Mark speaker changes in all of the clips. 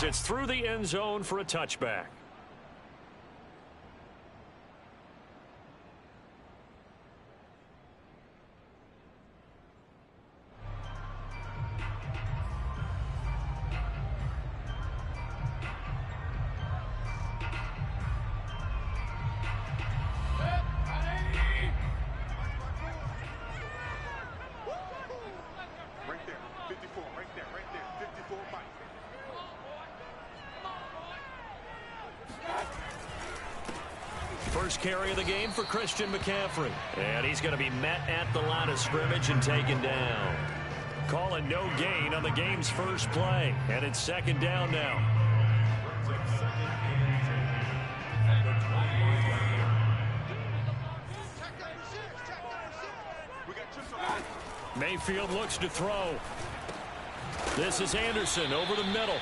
Speaker 1: as it's through the end zone for a touchback. First carry of the game for Christian McCaffrey. And he's going to be met at the line of scrimmage and taken down. Calling no gain on the game's first play. And it's second down now. Mayfield looks to throw. This is Anderson over the middle.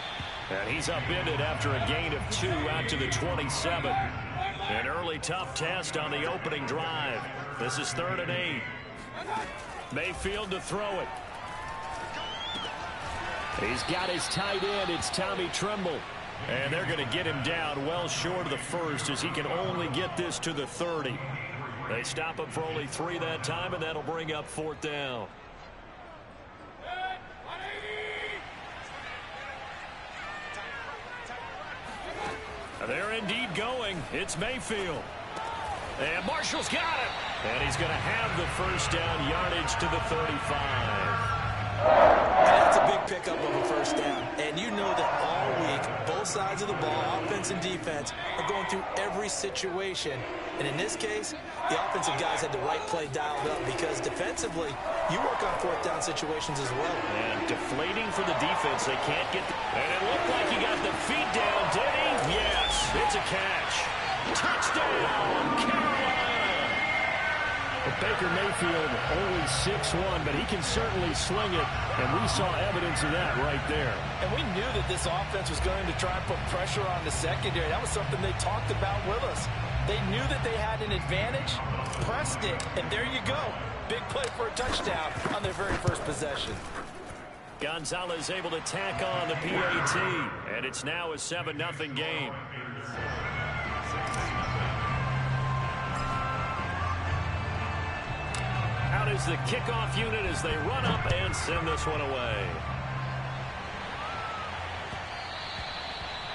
Speaker 1: And he's upended after a gain of 2 out to the 27. An early tough test on the opening drive. This is 3rd and 8. Mayfield to throw it. He's got his tight end. It's Tommy Tremble. And they're going to get him down well short of the first as he can only get this to the 30. They stop him for only 3 that time, and that'll bring up 4th down. They're indeed going. It's Mayfield. And Marshall's got it. And he's going to have the first down yardage to the 35.
Speaker 2: That's a big pickup of a first down. And you know that all week, both sides of the ball, offense and defense, are going through every situation. And in this case, the offensive guys had the right play dialed up because defensively, you work on 4th down situations as well.
Speaker 1: And deflating for the defense. They can't get and it looked like he got the feet down, did he? Yes, it's a catch. Touchdown, Carolina.
Speaker 3: Baker Mayfield only 6'1", but he can certainly sling it, and we saw evidence of that right there.
Speaker 2: And we knew that this offense was going to try and put pressure on the secondary. That was something they talked about with us. They knew that they had an advantage, pressed it, and there you go. Big play for a touchdown on their very first possession.
Speaker 1: Gonzalez able to tack on the PAT, and it's now a 7-0 game. Out is the kickoff unit as they run up and send this one away.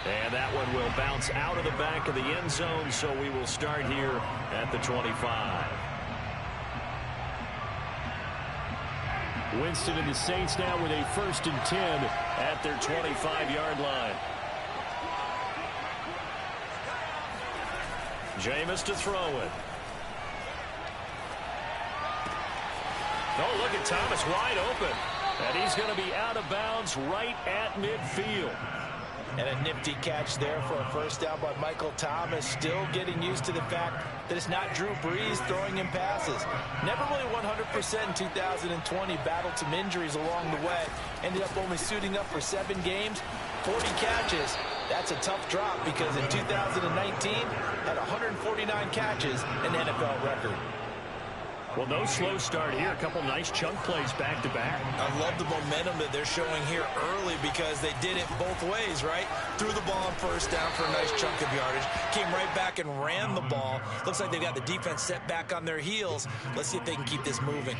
Speaker 1: And that one will bounce out of the back of the end zone, so we will start here at the 25.
Speaker 3: Winston and the Saints now with a 1st and 10
Speaker 1: at their 25-yard line. Jameis to throw it. Oh, look at Thomas wide open. And he's going to be out of bounds right at midfield.
Speaker 2: And a nifty catch there for a first down by Michael Thomas. Still getting used to the fact that it's not Drew Brees throwing him passes. Never really 100% in 2020. Battled some injuries along the way. Ended up only suiting up for 7 games, 40 catches. That's a tough drop because in 2019 had 149 catches, an NFL record.
Speaker 1: Well, no slow start here. A couple nice chunk plays back-to-back.
Speaker 2: I love the momentum that they're showing here early because they did it both ways, right? Threw the ball on first down for a nice chunk of yardage. Came right back and ran the ball. Looks like they've got the defense set back on their heels. Let's see if they can keep this moving.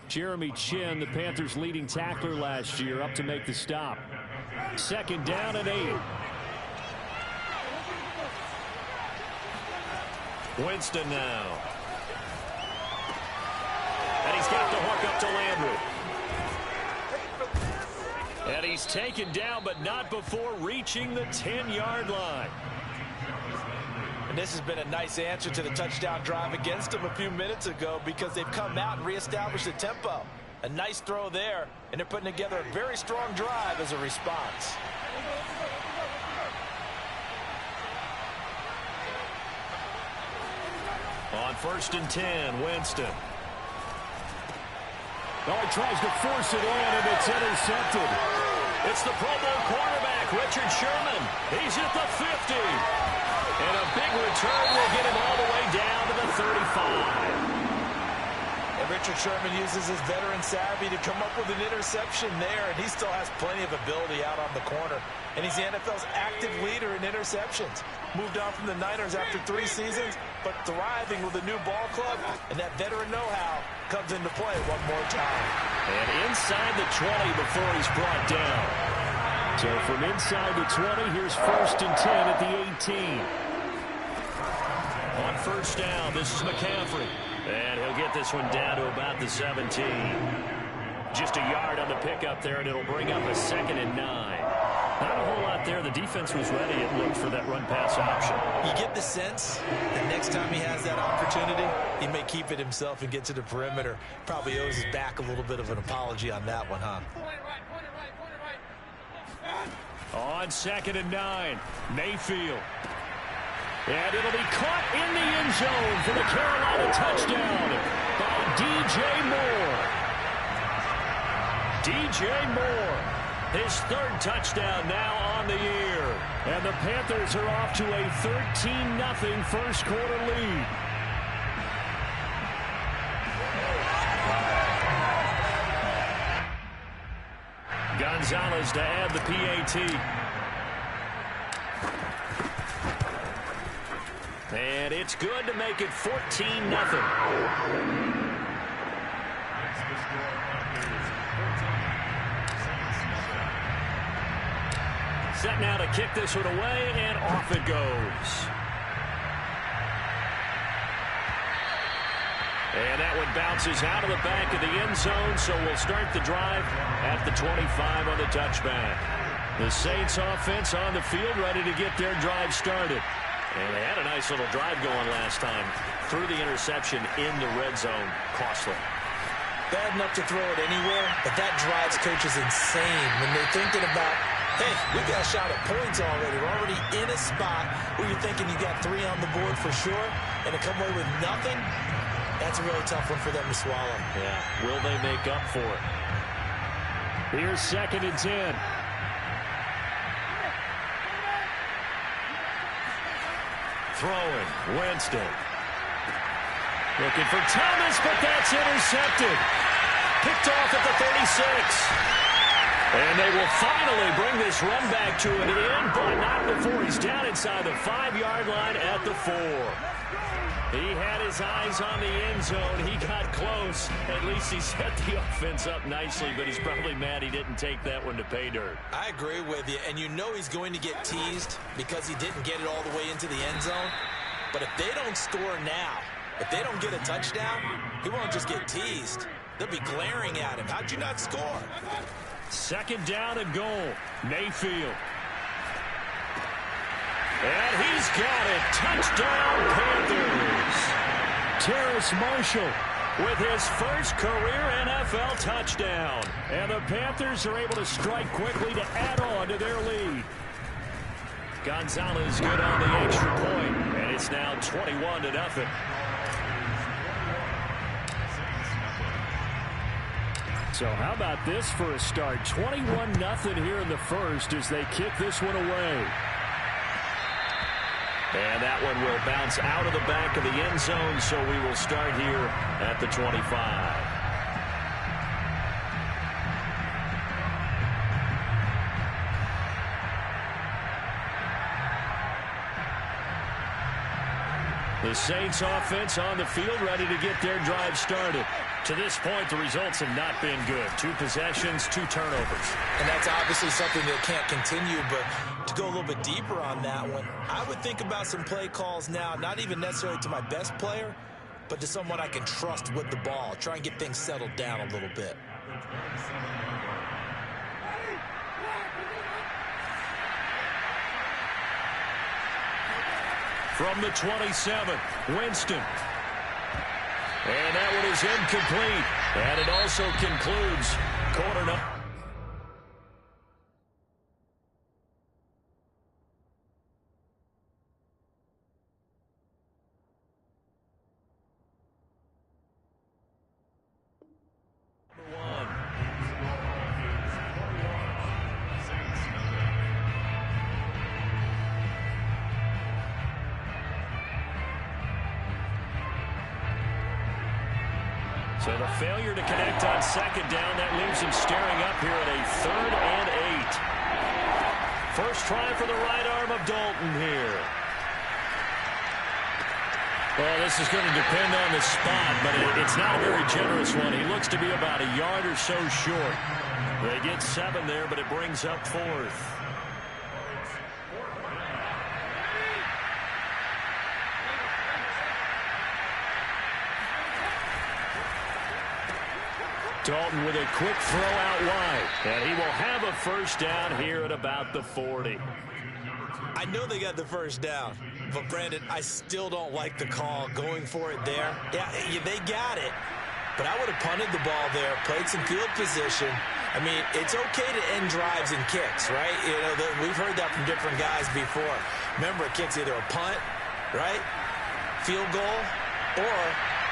Speaker 3: Jeremy Chinn, the Panthers' leading tackler last year, up to make the stop. 2nd down and 8.
Speaker 1: Winston now. And he's got the hook up to Landry. And he's taken down, but not before reaching the 10-yard line.
Speaker 2: And this has been a nice answer to the touchdown drive against them a few minutes ago because they've come out and reestablished the tempo. A nice throw there, and they're putting together a very strong drive as a response.
Speaker 1: On 1st and 10, Winston.
Speaker 3: Oh, he tries to force it in, and it's intercepted.
Speaker 1: It's the Pro Bowl quarterback, Richard Sherman. He's at the 50. And a big return will get him all the way down to the 35.
Speaker 2: And Richard Sherman uses his veteran savvy to come up with an interception there, and he still has plenty of ability out on the corner. And he's the NFL's active leader in interceptions. Moved on from the Niners after 3 seasons, but thriving with a new ball club, and that veteran know-how comes into play one more time.
Speaker 3: And inside the 20 before he's brought down. So from inside the 20, here's 1st and 10 at the 18.
Speaker 1: On 1st down, this is McCaffrey. And he'll get this one down to about the 17. Just a yard on the pickup there, and it'll bring up a 2nd and 9. Not a whole lot there. The defense was ready, it looked, for that run-pass option.
Speaker 2: You get the sense that next time he has that opportunity, he may keep it himself and get to the perimeter. Probably owes his back a little bit of an apology on that one, huh?
Speaker 1: On 2nd and 9, Mayfield. And it'll be caught in the end zone for the Carolina touchdown by DJ Moore. DJ Moore, his 3rd touchdown now on the year. And the Panthers are off to a 13-0 first quarter lead. Gonzalez to add the PAT. And it's good to make it 14-0. Set now to kick this one away, and off it goes. And that one bounces out of the back of the end zone, so we'll start the drive at the 25 on the touchback. The Saints offense on the field, ready to get their drive started. And they had a nice little drive going last time. Threw the interception in the red zone. Costly.
Speaker 2: Bad enough to throw it anywhere, but that drives coaches insane when they're thinking about, hey, we got a shot at points already. We're already in a spot where you're thinking you got 3 on the board for sure, and to come away with nothing, that's a really tough one for them to swallow.
Speaker 1: Yeah, will they make up for it?
Speaker 3: Here's 2nd and 10.
Speaker 1: Throwing, Winston. Looking for Thomas, but that's intercepted. Picked off at the 36. And they will finally bring this run back to an end, but not before he's down inside the 5-yard line at the 4. He had his eyes on the end zone. He got close. At least he set the offense up nicely, but he's probably mad he didn't take that one to pay dirt.
Speaker 2: I agree with you, and you know he's going to get teased because he didn't get it all the way into the end zone. But if they don't score now, if they don't get a touchdown, he won't just get teased. They'll be glaring at him. How'd you not score?
Speaker 1: 2nd down and goal. Mayfield. And he's got it. Touchdown, Panthers.
Speaker 3: Terrace Marshall
Speaker 1: with his first career NFL touchdown. And the Panthers are able to strike quickly to add on to their lead. Gonzalez good on the extra point, and it's now 21-0.
Speaker 3: So how about this for a start? 21-0 here in the first as they kick this one away.
Speaker 1: And that one will bounce out of the back of the end zone, so we will start here at the 25. The Saints offense on the field ready to get their drive started. To this point, the results have not been good. 2 possessions, 2 turnovers.
Speaker 2: And that's obviously something that can't continue, but to go a little bit deeper on that one, I would think about some play calls now, not even necessarily to my best player, but to someone I can trust with the ball. Try and get things settled down a little bit.
Speaker 1: From the 27, Winston. And that one is incomplete. And it also concludes quarter number. So the failure to connect on second down, that leaves him staring up here at a 3rd and 8. First try for the right arm of Dalton here. Well, this is going to depend on the spot, but it's not a very generous one. He looks to be about a yard or so short. They get 7 there, but it brings up 4th. Dalton with a quick throw out wide. And he will have a first down here at about the 40.
Speaker 2: I know they got the first down, but Brandon, I still don't like the call going for it there. Yeah, they got it, but I would have punted the ball there, played some field position. I mean, it's okay to end drives and kicks, right? You know, we've heard that from different guys before. Remember, a kick's either a punt, right, field goal, or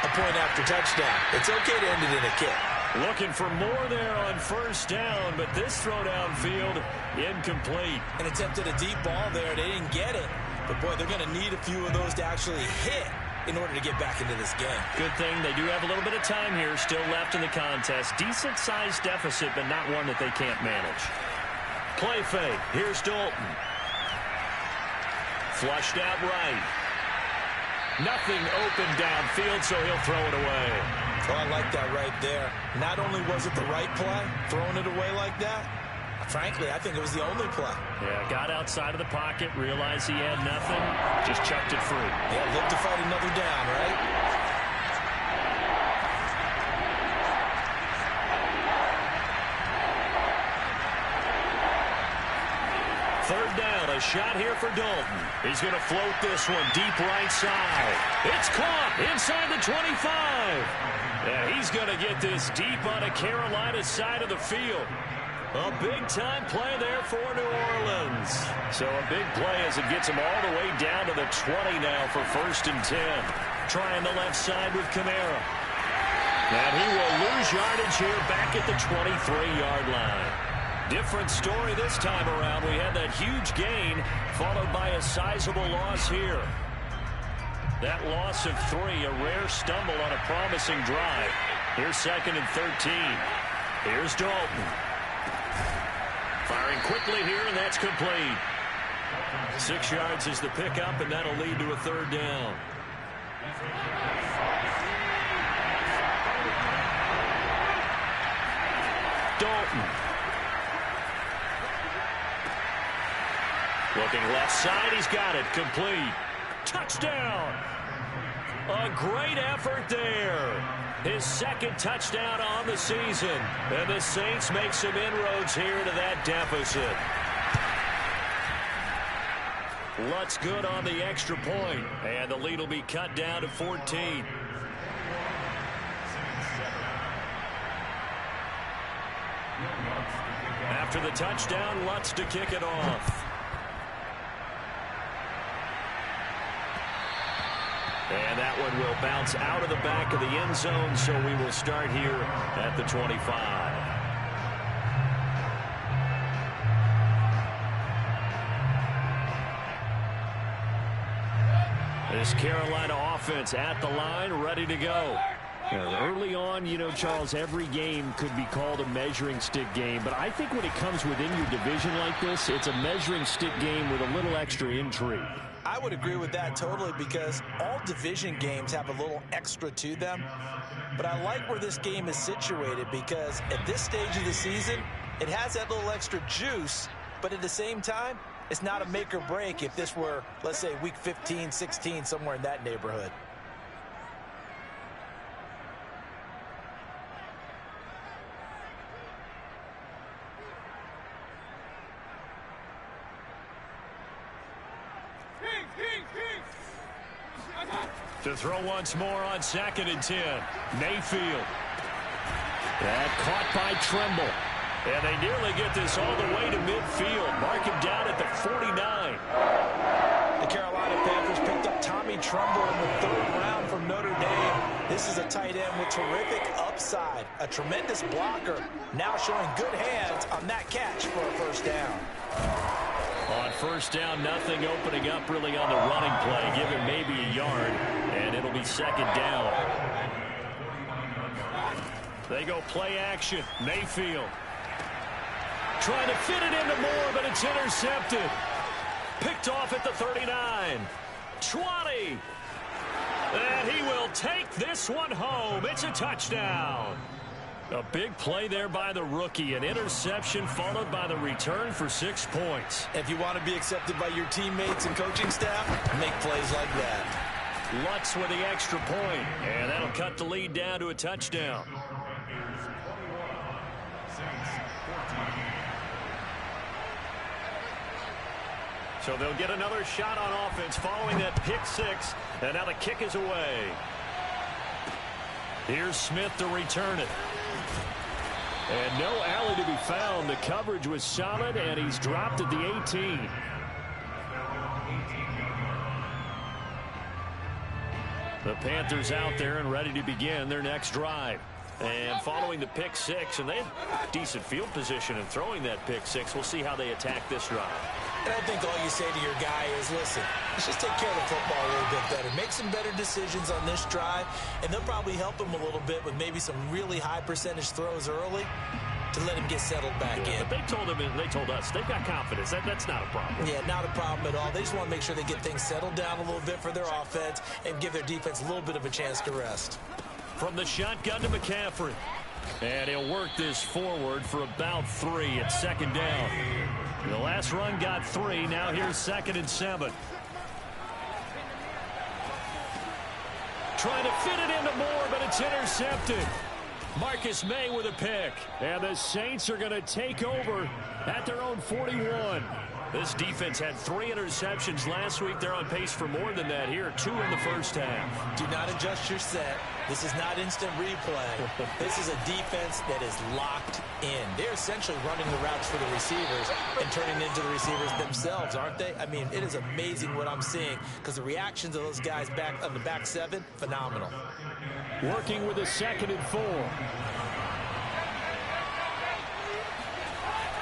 Speaker 2: a point after touchdown. It's okay to end it in a kick.
Speaker 1: Looking for more there on first down, but this throw downfield incomplete.
Speaker 2: And attempted a deep ball there. They didn't get it. But, boy, they're going to need a few of those to actually hit in order to get back into this game.
Speaker 1: Good thing they do have a little bit of time here still left in the contest. Decent-sized deficit, but not one that they can't manage. Play fake. Here's Dalton. Flushed out right. Nothing open downfield, so he'll throw it away.
Speaker 2: Oh, I like that right there. Not only was it the right play, throwing it away like that, frankly, I think it was the only play.
Speaker 1: Yeah, got outside of the pocket, realized he had nothing, just chucked it free.
Speaker 2: Yeah, look to fight another down, right?
Speaker 1: Third down, a shot here for Dalton. He's going to float this one deep right side. It's caught inside the 25. Yeah, he's going to get this deep on a Carolina side of the field. A big-time play there for New Orleans. So a big play as it gets him all the way down to the 20 now for 1st and 10. Trying the left side with Kamara. And he will lose yardage here back at the 23-yard line. Different story this time around. We had that huge gain followed by a sizable loss here. That loss of 3, a rare stumble on a promising drive. Here's 2nd and 13. Here's Dalton. Firing quickly here, and that's complete. 6 yards is the pickup, and that'll lead to a 3rd down. Dalton. Looking left side, he's got it. Complete. Touchdown. A great effort there. His 2nd touchdown on the season. And the Saints make some inroads here to that deficit. Lutz good on the extra point. And the lead will be cut down to 14. After the touchdown, Lutz to kick it off. And that one will bounce out of the back of the end zone, so we will start here at the 25. This Carolina offense at the line, ready to go. Early on, you know, Charles, every game could be called a measuring stick game, but I think when it comes within your division like this, it's a measuring stick game with a little extra intrigue.
Speaker 2: I would agree with that totally, because all division games have a little extra to them. But I like where this game is situated, because at this stage of the season, it has that little extra juice, but at the same time, it's not a make or break if this were, let's say, week 15, 16, somewhere in that neighborhood.
Speaker 1: To throw once more on 2nd and 10. Mayfield. That caught by Tremble. And they nearly get this all the way to midfield. Mark him down at the 49.
Speaker 2: The Carolina Panthers picked up Tommy Tremble in the 3rd round from Notre Dame. This is a tight end with terrific upside. A tremendous blocker. Now showing good hands on that catch for a first down.
Speaker 1: On first down, nothing opening up really on the running play. Give him maybe a yard, and it'll be 2nd down. They go play action. Mayfield trying to fit it into Moore, but it's intercepted. Picked off at the 39. 20. And he will take this one home. It's a touchdown. A big play there by the rookie. An interception followed by the return for 6 points.
Speaker 2: If you want to be accepted by your teammates and coaching staff, make plays like that.
Speaker 1: Lutz with the extra point, and that'll cut the lead down to a touchdown. So they'll get another shot on offense following that pick six, and now the kick is away. Here's Smith to return it. And no alley to be found. The coverage was solid, and he's dropped at the 18. The Panthers out there and ready to begin their next drive. And following the pick six, and they have decent field position in throwing that pick six. We'll see how they attack this drive.
Speaker 2: And I think all you say to your guy is, listen, let's just take care of the football a little bit better. Make some better decisions on this drive, and they'll probably help him a little bit with maybe some really high percentage throws early to let him get settled back in.
Speaker 1: But they told him, and they told us, they've got confidence. That's not a problem.
Speaker 2: Yeah, not a problem at all. They just want to make sure they get things settled down a little bit for their offense and give their defense a little bit of a chance to rest.
Speaker 1: From the shotgun to McCaffrey. And he'll work this forward for about 3 at second down. The last run got 3. Now here's 2nd and 7. Trying to fit it into Moore, but it's intercepted. Marcus May with a pick. And the Saints are going to take over at their own 41. This defense had 3 interceptions last week. They're on pace for more than that here. 2 in the first half.
Speaker 2: Do not adjust your set. This is not instant replay. This is a defense that is locked in. They're essentially running the routes for the receivers and turning into the receivers themselves, aren't they? I mean, it is amazing what I'm seeing because the reactions of those guys back on the back 7, phenomenal.
Speaker 1: Working with a 2nd and 4.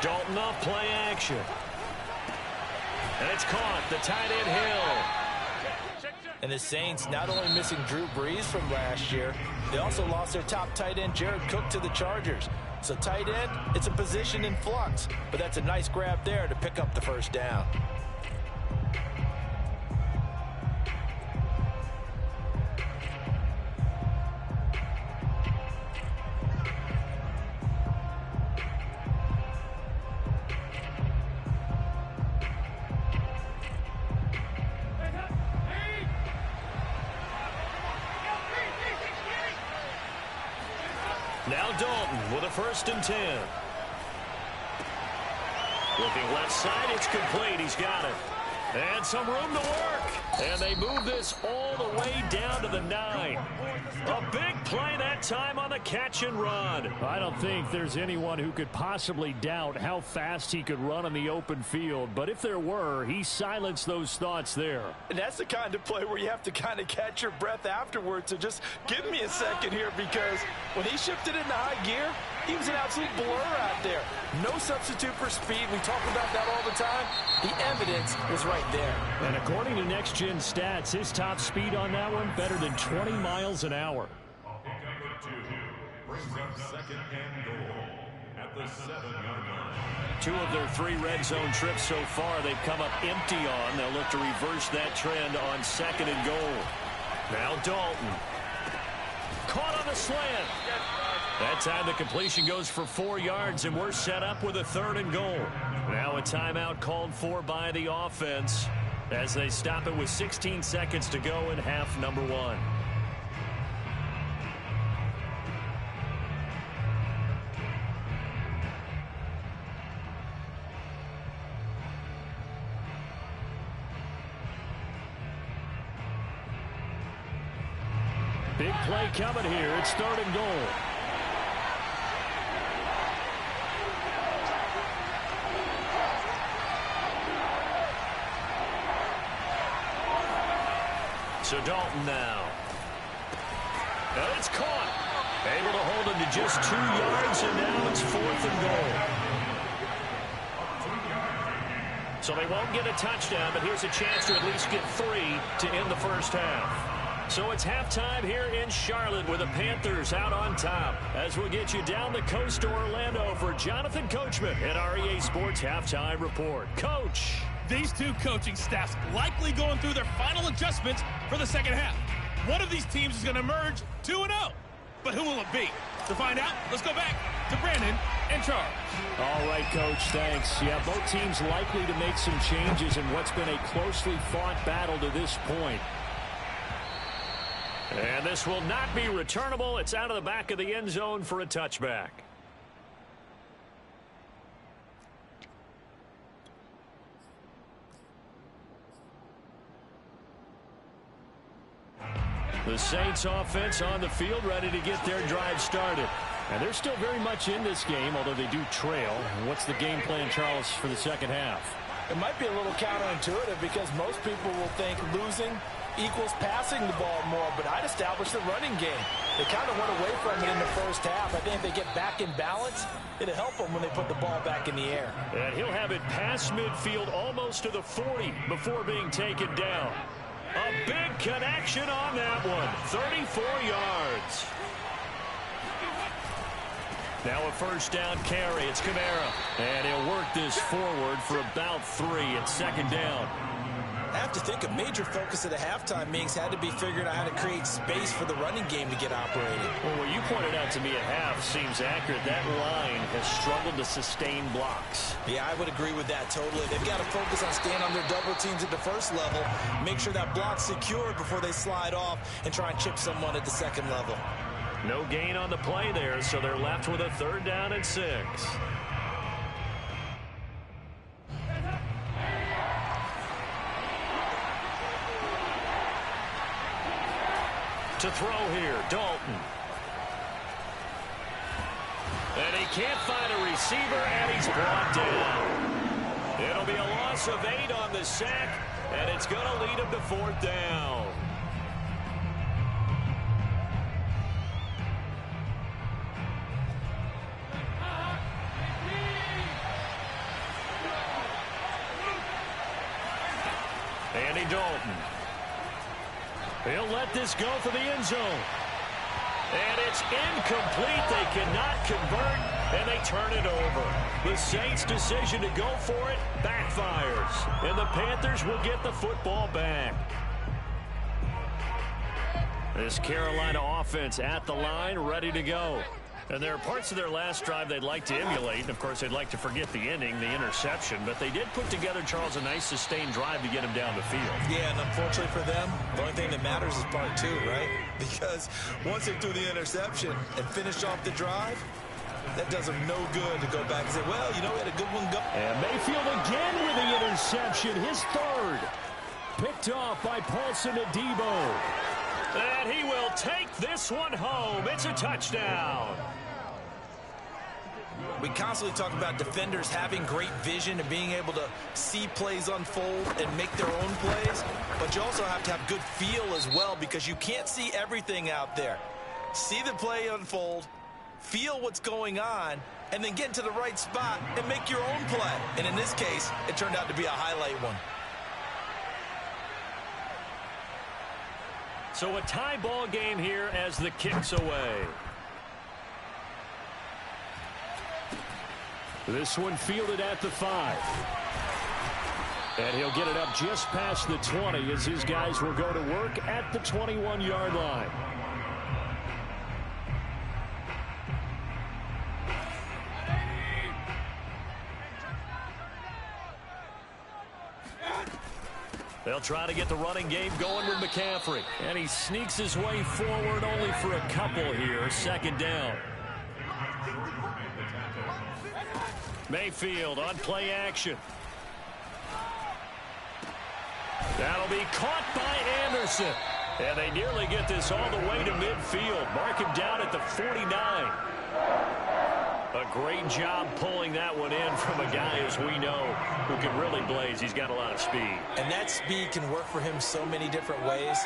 Speaker 1: Dalton off play action. And it's caught. The tight end Hill.
Speaker 2: And the Saints not only missing Drew Brees from last year, they also lost their top tight end Jared Cook to the Chargers. So tight end, it's a position in flux. But that's a nice grab there to pick up the first down.
Speaker 1: Now Dalton with a 1st and 10. Looking left side, it's complete. He's got it. And some room to work. And they move this all the way down to the 9. A big play that time on the catch and run. I don't think there's anyone who could possibly doubt how fast he could run on the open field. But if there were, he silenced those thoughts there.
Speaker 2: And that's the kind of play where you have to kind of catch your breath afterwards. So just give me a second here, because when he shifted into high gear, he was an absolute blur out there. No substitute for speed. We talk about that all the time. The evidence was right there.
Speaker 1: And according to Next Gen Stats, his top speed on that one, better than 20 miles an hour.
Speaker 4: Number 2 brings up 2nd and goal at the 7-yard line.
Speaker 1: 2 of their 3 red zone trips so far, they've come up empty on. They'll look to reverse that trend on 2nd and goal. Now Dalton. Caught on the slant. That time the completion goes for 4 yards, and we're set up with a 3rd and goal. Now a timeout called for by the offense as they stop it with 16 seconds to go in half number 1. Big play coming here. It's 3rd and goal. So Dalton now. And it's caught. Able to hold him to just 2 yards, and now it's 4th and goal. So they won't get a touchdown, but here's a chance to at least get 3 to end the first half. So it's halftime here in Charlotte with the Panthers out on top. As we'll get you down the coast to Orlando for Jonathan Coachman at our EA Sports Halftime Report. Coach.
Speaker 5: These two coaching staffs likely going through their final adjustments for the second half. One of these teams is going to emerge 2-0. But who will it be? To find out, let's go back to Brandon and Charles.
Speaker 3: All right, Coach, thanks. Yeah, both teams likely to make some changes in what's been a closely fought battle to this point.
Speaker 1: And this will not be returnable. It's out of the back of the end zone for a touchback. The Saints offense on the field ready to get their drive started. And they're still very much in this game, although they do trail. What's the game plan, Charles, for the second half?
Speaker 2: It might be a little counterintuitive because most people will think losing equals passing the ball more, but I'd establish the running game. They kind of went away from it in the first half. I think if they get back in balance, it'll help them when they put the ball back in the air.
Speaker 1: And he'll have it past midfield almost to the 40 before being taken down. A big connection on that one. 34 yards. Now a first down carry. It's Kamara. And he'll work this forward for about 3 at second down.
Speaker 2: I have to think a major focus of the halftime meetings had to be figuring out how to create space for the running game to get operating.
Speaker 1: Well, what you pointed out to me at half seems accurate. That line has struggled to sustain blocks.
Speaker 2: Yeah, I would agree with that totally. They've got to focus on staying on their double teams at the first level, make sure that block's secured before they slide off and try and chip someone at the second level.
Speaker 1: No gain on the play there, so they're left with a third down and 6. To throw here, Dalton. And he can't find a receiver, and he's brought down. It'll be a loss of 8 on the sack, and it's going to lead him to 4th down. Andy Dalton. He'll let this go for the end zone. And it's incomplete. They cannot convert, and they turn it over. The Saints' decision to go for it backfires. And the Panthers will get the football back. This Carolina offense at the line, ready to go. And there are parts of their last drive they'd like to emulate. Of course, they'd like to forget the ending, the interception. But they did put together, Charles, a nice sustained drive to get him down the field.
Speaker 2: Yeah, and unfortunately for them, the only thing that matters is part 2, right? Because once they threw the interception and finished off the drive, that does them no good to go back and say, well, you know, we had a good one go.
Speaker 3: And Mayfield again with the interception, his 3rd. Picked off by Paulson Adebo.
Speaker 1: And he will take this one home. It's a touchdown.
Speaker 2: We constantly talk about defenders having great vision and being able to see plays unfold and make their own plays. But you also have to have good feel as well because you can't see everything out there. See the play unfold, feel what's going on, and then get into the right spot and make your own play. And in this case, it turned out to be a highlight one.
Speaker 1: So a tie ball game here as the kick's away.
Speaker 3: This one fielded at the 5. And he'll get it up just past the 20 as his guys will go to work at the 21-yard line.
Speaker 1: They'll try to get the running game going with McCaffrey. And he sneaks his way forward only for a couple here. Second down. Mayfield on play action. That'll be caught by Anderson. And they nearly get this all the way to midfield. Mark him down at the 49. A great job pulling that one in from a guy, as we know, who can really blaze. He's got a lot of speed.
Speaker 2: And that speed can work for him so many different ways.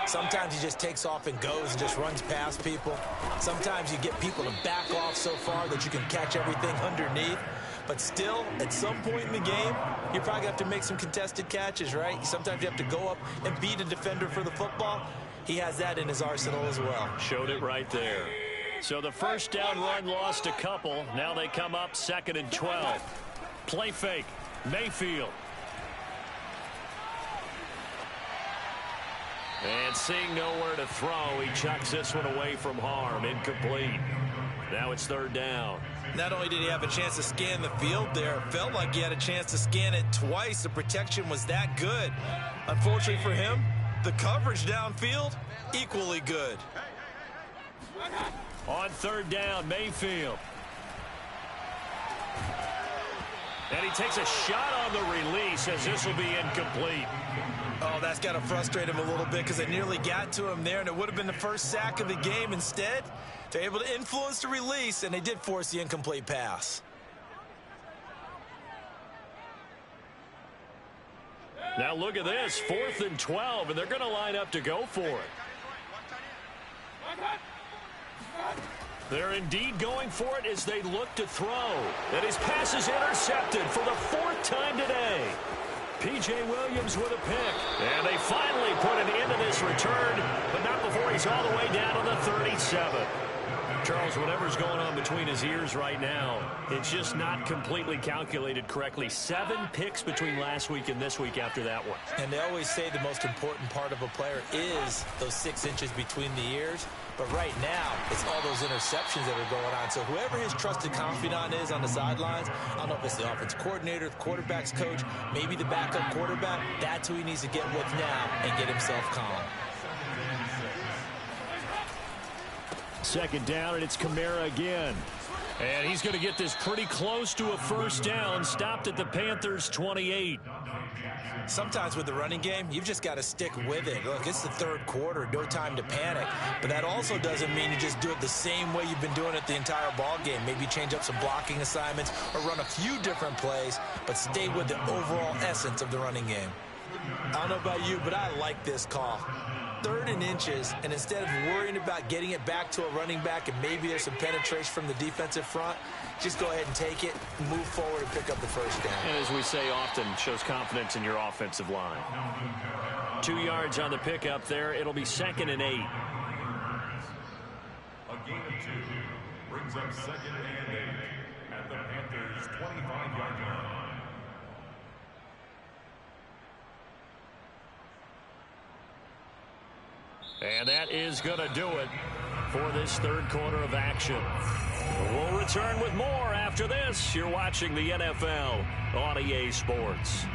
Speaker 2: Sometimes he just takes off and goes and just runs past people. Sometimes you get people to back off so far that you can catch everything underneath. But still, at some point in the game, you probably have to make some contested catches, right? Sometimes you have to go up and beat a defender for the football. he has that in his arsenal as well.
Speaker 1: Showed it right there. So the first down run lost a couple. Now they come up 2nd and 12. Play fake. Mayfield. And seeing nowhere to throw, he chucks this one away from harm. Incomplete. Now it's 3rd down.
Speaker 2: Not only did he have a chance to scan the field there, it felt like he had a chance to scan it twice. The protection was that good. Unfortunately for him, the coverage downfield, equally good.
Speaker 1: On 3rd down, Mayfield. And he takes a shot on the release as this will be incomplete.
Speaker 2: Oh, that's got to frustrate him a little bit because they nearly got to him there, and it would have been the first sack of the game. Instead, they're able to influence the release, and they did force the incomplete pass.
Speaker 1: Now look at this, 4th and 12, and they're going to line up to go for it. They're indeed going for it as they look to throw. And his pass is intercepted for the 4th time today. P.J. Williams with a pick. And they finally put an end to this return, but not before he's all the way down to the 37. Charles, whatever's going on between his ears right now, it's just not completely calculated correctly. 7 picks between last week and this week after that one.
Speaker 2: And they always say the most important part of a player is those 6 inches between the ears. But right now, it's all those interceptions that are going on. So whoever his trusted confidant is on the sidelines, I don't know if it's the offense coordinator, the quarterback's coach, maybe the backup quarterback, that's who he needs to get with now and get himself calm.
Speaker 3: 2nd down, and it's Kamara again.
Speaker 1: And he's going to get this pretty close to a 1st down, stopped at the Panthers' 28.
Speaker 2: Sometimes with the running game, you've just got to stick with it. Look, it's the 3rd quarter, no time to panic. But that also doesn't mean you just do it the same way you've been doing it the entire ball game. Maybe change up some blocking assignments or run a few different plays, but stay with the overall essence of the running game. I don't know about you, but I like this call. 3rd and inches, and instead of worrying about getting it back to a running back and maybe there's some penetration from the defensive front, just go ahead and take it, move forward, and pick up the 1st down.
Speaker 1: And as we say often, shows confidence in your offensive line. 2 yards on the pickup there. It'll be 2nd and 8.
Speaker 4: A gain of 2 brings up 2nd and 8 at the Panthers' 25-yard line.
Speaker 1: And that is going to do it for this 3rd quarter of action. We'll return with more after this. You're watching the NFL on EA Sports.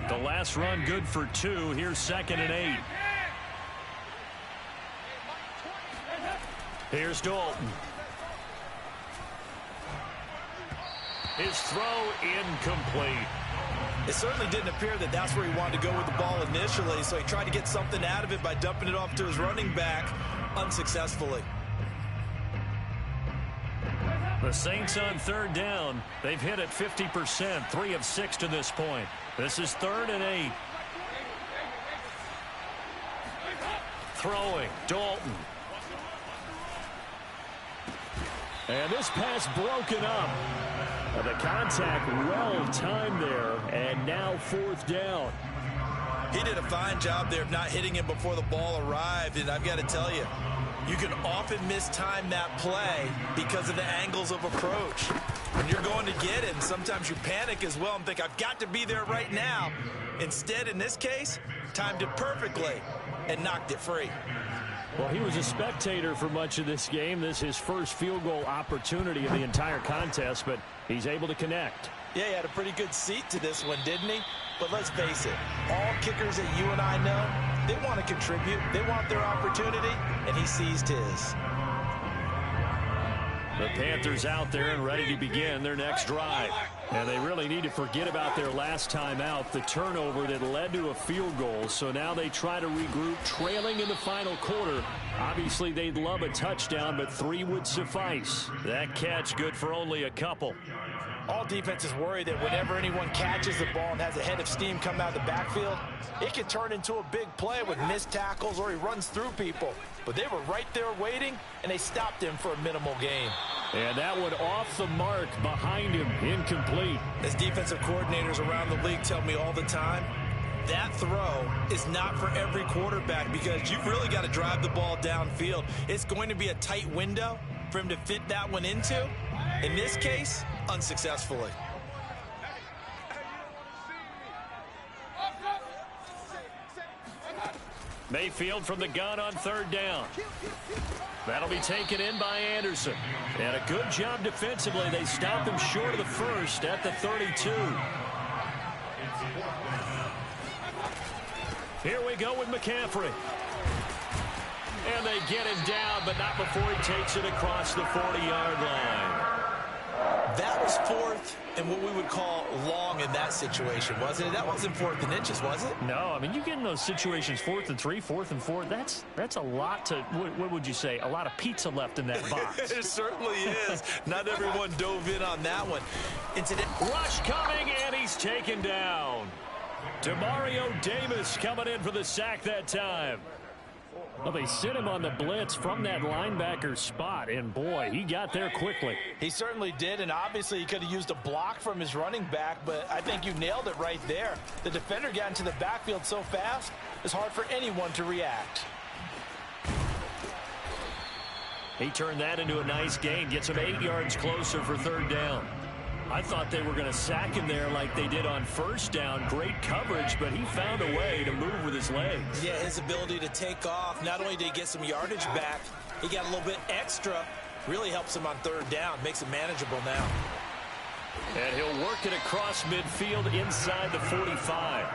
Speaker 1: The last run good for 2. Here's 2nd and 8. Here's Dalton. His throw incomplete.
Speaker 2: It certainly didn't appear that that's where he wanted to go with the ball initially, so he tried to get something out of it by dumping it off to his running back unsuccessfully.
Speaker 1: The Saints on 3rd down. They've hit it 50%, 3 of 6 to this point. This is 3rd and 8. Throwing, Dalton.
Speaker 3: And this pass broken up. The contact well timed there, and now 4th down.
Speaker 2: He did a fine job there of not hitting him before the ball arrived, and I've got to tell you, you can often mistime that play because of the angles of approach. When you're going to get it, and sometimes you panic as well and think, I've got to be there right now. Instead, in this case, timed it perfectly and knocked it free.
Speaker 3: Well, he was a spectator for much of this game. This is his first field goal opportunity of the entire contest, but he's able to connect.
Speaker 2: Yeah, he had a pretty good seat to this one, didn't he? But let's face it, all kickers that you and I know, they want to contribute. They want their opportunity, and he seized his.
Speaker 1: The Panthers out there and ready to begin their next drive.
Speaker 3: And they really need to forget about their last time out, the turnover that led to a field goal. So now they try to regroup, trailing in the final quarter. Obviously, they'd love a touchdown, but 3 would suffice.
Speaker 1: That catch good for only a couple.
Speaker 2: All defenses worry that whenever anyone catches the ball and has a head of steam come out of the backfield, it can turn into a big play with missed tackles or he runs through people. But they were right there waiting, and they stopped him for a minimal gain.
Speaker 3: And that one off the mark behind him, incomplete.
Speaker 2: As defensive coordinators around the league tell me all the time, that throw is not for every quarterback because you've really got to drive the ball downfield. It's going to be a tight window for him to fit that one into. In this case, unsuccessfully.
Speaker 3: Mayfield from the gun on third down. That'll be taken in by Anderson. And a good job defensively. They stopped him short of the first at the 32. Here we go with McCaffrey. And they get him down, but not before he takes it across the 40-yard line.
Speaker 2: That was fourth and what we would call long in that situation, wasn't it? That wasn't 4th and inches, was it?
Speaker 3: No, I mean, you get in those situations 4th and 3, 4th and 4. That's a lot to, what would you say, a lot of pizza left in that box.
Speaker 2: It certainly is. Not everyone dove in on that one.
Speaker 3: Rush coming, and he's taken down. Demario Davis coming in for the sack that time. Well, they sent him on the blitz from that linebacker spot, and boy, he got there quickly.
Speaker 2: He certainly did, and obviously he could have used a block from his running back, but I think you nailed it right there. The defender got into the backfield so fast, it's hard for anyone to react.
Speaker 3: He turned that into a nice gain, gets him 8 yards closer for third down. I thought they were going to sack him there like they did on first down. Great coverage, but he found a way to move with his legs.
Speaker 2: Yeah, his ability to take off. Not only did he get some yardage back, he got a little bit extra. Really helps him on third down. Makes it manageable now.
Speaker 3: And he'll work it across midfield inside the 45.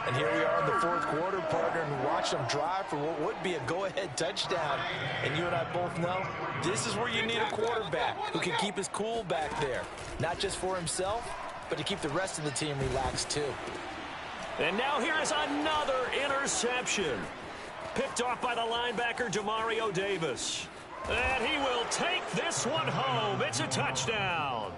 Speaker 2: And here we are in the fourth quarter, partner, and watch them drive for what would be a go-ahead touchdown. And you and I both know this is where you need a quarterback who can keep his cool back there. Not just for himself, but to keep the rest of the team relaxed too.
Speaker 3: And now here is another interception. Picked off by the linebacker, Demario Davis. And he will take this one home. It's a touchdown.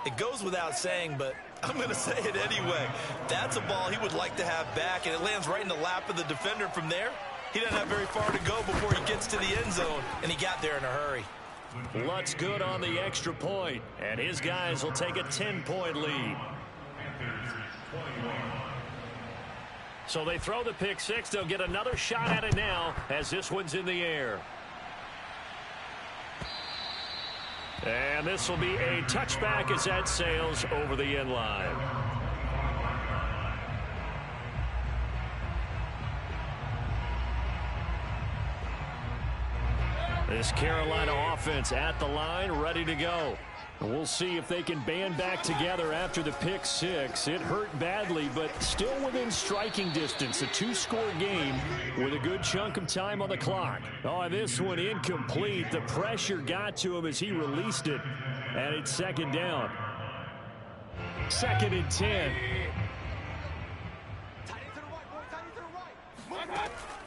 Speaker 2: It goes without saying, but I'm going to say it anyway. That's a ball he would like to have back, and it lands right in the lap of the defender from there. He doesn't have very far to go before he gets to the end zone, and he got there in a hurry.
Speaker 3: Lutz good on the extra point, and his guys will take a 10-point lead. So they throw the pick six. They'll get another shot at it now as this one's in the air. And this will be a touchback as that sails over the end line. This Carolina offense at the line, ready to go. We'll see if they can band back together after the pick six. It hurt badly, but still within striking distance. A two-score game with a good chunk of time on the clock. Oh, this one incomplete. The pressure got to him as he released it. And it's second down. 2nd and 10.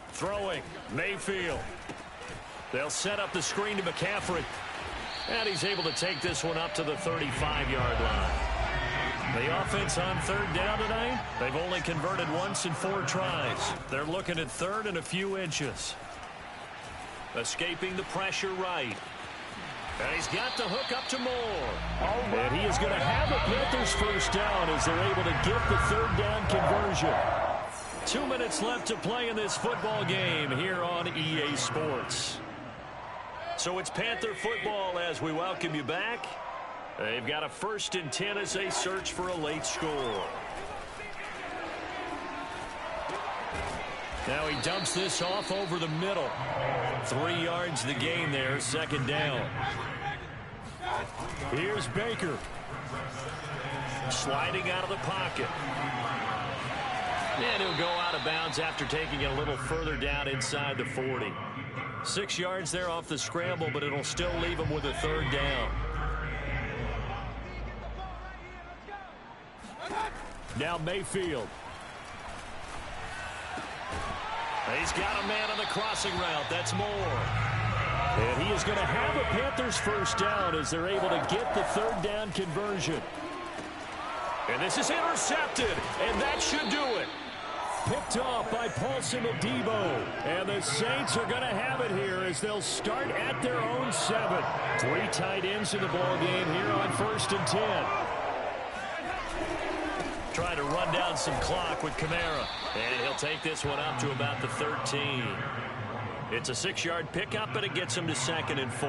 Speaker 3: Throwing, Mayfield. They'll set up the screen to McCaffrey. And he's able to take this one up to the 35-yard line. The offense on third down tonight, they've only converted once in 4 tries. They're looking at third and a few inches. Escaping the pressure right. And he's got the hook up to Moore. And he is going to have the Panthers first down as they're able to get the third down conversion. 2 minutes left to play in this football game here on EA Sports. So it's Panther football as we welcome you back. They've got a 1st and 10 as they search for a late score. Now he dumps this off over the middle. 3 yards the gain there, second down. Here's Baker. Sliding out of the pocket. And he'll go out of bounds after taking it a little further down inside the 40. 6 yards there off the scramble, but it'll still leave him with a third down. Now Mayfield. He's got a man on the crossing route. That's Moore. And he is going to have a Panthers first down as they're able to get the third down conversion. And this is intercepted, and that should do it. Picked off by Paulson Adebo. And the Saints are going to have it here as they'll start at their own 7. 3 tight ends in the ball game here on 1st and 10.
Speaker 1: trying to run down some clock with Kamara. And he'll take this one up to about the 13. It's a 6-yard pickup, but it gets him to 2nd and 4.